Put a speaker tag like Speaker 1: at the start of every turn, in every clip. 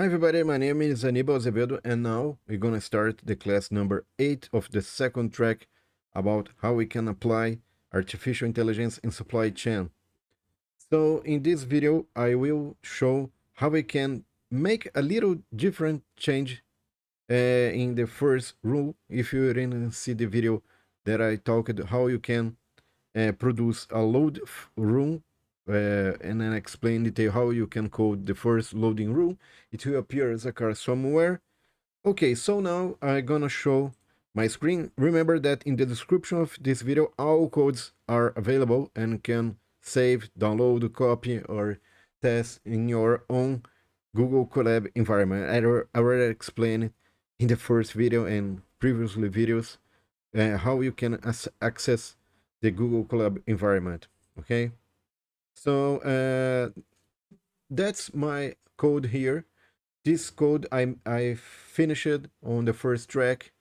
Speaker 1: Hi everybody, my name is Anibalazevedo and now we're gonna start the class number 8 of the second track about how we can apply artificial intelligence in supply chain. So in this video I will show how we can make a little different change in the first rule. If you didn't see the video that I talked how you can produce a load rule and then explain detail how you can code the first loading rule. It will appear as a car somewhere. Okay, so now I'm gonna show my screen. Remember that in the description of this video, all codes are available and can save, download, copy, or test in your own Google Colab environment. I already explained it in the first video and previously videos how you can access the Google Colab environment. Okay, so that's my code here. This code I finished on the first track.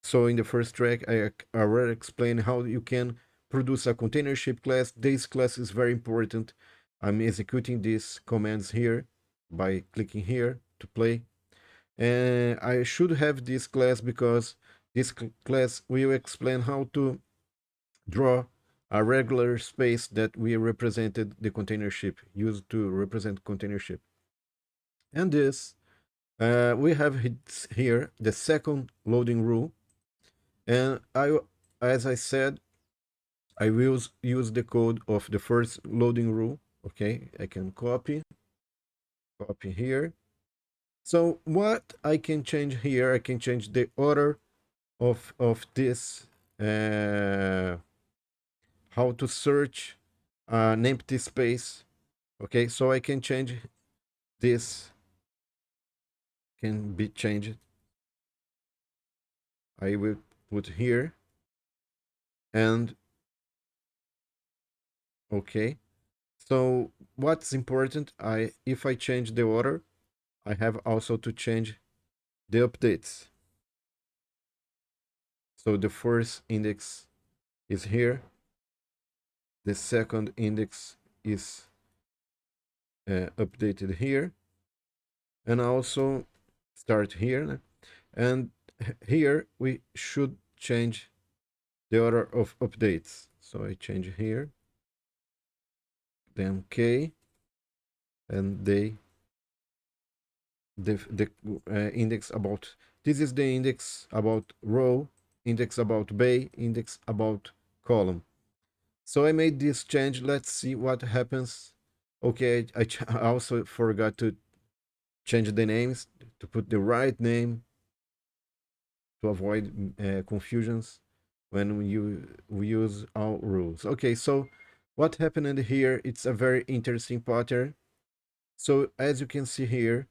Speaker 1: So in the first track, I already explained how you can produce a container ship class. This class is very important. I'm executing these commands here by clicking here to play. And I should have this class because this class will explain how to draw a regular space that we represented the container ship, used to represent container ship. And this, we have here the second loading rule. And as I said, I will use the code of the first loading rule. Okay, I can copy here. So what I can change here, I can change the order of this, how to search an empty space. Okay, so I can change this, can be changed. I will put here and okay. So what's important, if I change the order, I have also to change the updates. So the first index is here, the second index is updated here, and also start here. And here we should change the order of updates. So I change here, then K, and the index about, this is the index about row, index about bay, index about column. So I made this change. Let's see what happens. Okay, I also forgot to change the names, to put the right name to avoid confusions when we use our rules. Okay, so what happened here, it's a very interesting pattern. So as you can see here,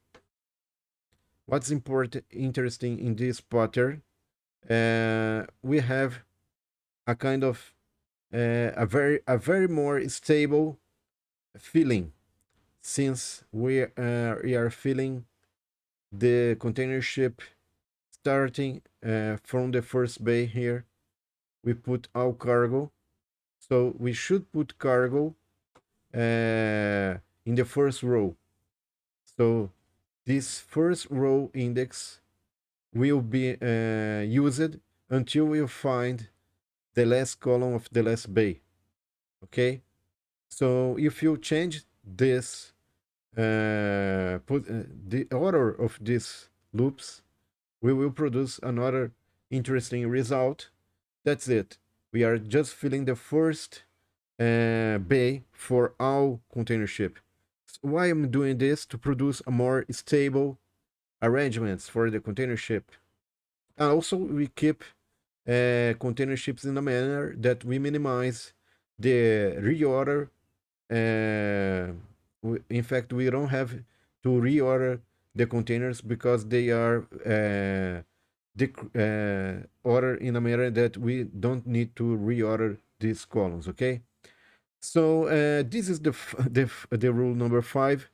Speaker 1: what's interesting in this pattern, we have a kind of a very more stable feeling, since we are feeling the container ship starting from the first bay here. We put all cargo, so we should put cargo in the first row. So this first row index will be used until we find the last column of the last bay. Okay, so if you change this, put the order of these loops, we will produce another interesting result. That's it. We are just filling the first bay for all container ship. So why I'm doing this? To produce a more stable arrangements for the container ship. And also we keep container ships in a manner that we minimize the reorder. In fact, we don't have to reorder the containers because they are ordered in a manner that we don't need to reorder these columns. Okay, so this is the rule number 5.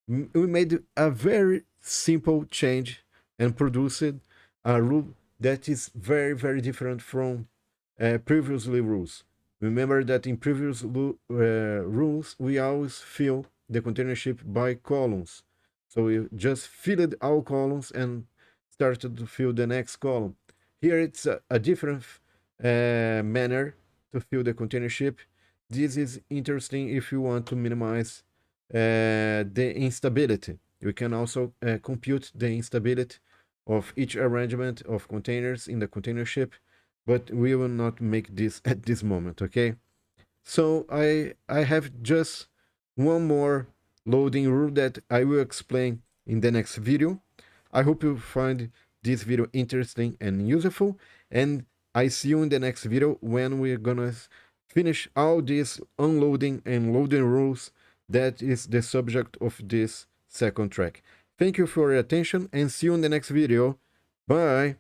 Speaker 1: We made a very simple change and produced a rule that is very different from previously rules. Remember that in previous rules we always fill the container ship by columns. So you just filled all columns and started to fill the next column. Here it's a different manner to fill the container ship. This is interesting if you want to minimize the instability. You can also compute the instability of each arrangement of containers in the container ship, but we will not make this at this moment, okay? So I have just one more loading rule that I will explain in the next video. I hope you find this video interesting and useful, and I see you in the next video when we're gonna finish all these unloading and loading rules that is the subject of this second track. Thank you for your attention and see you in the next video. Bye!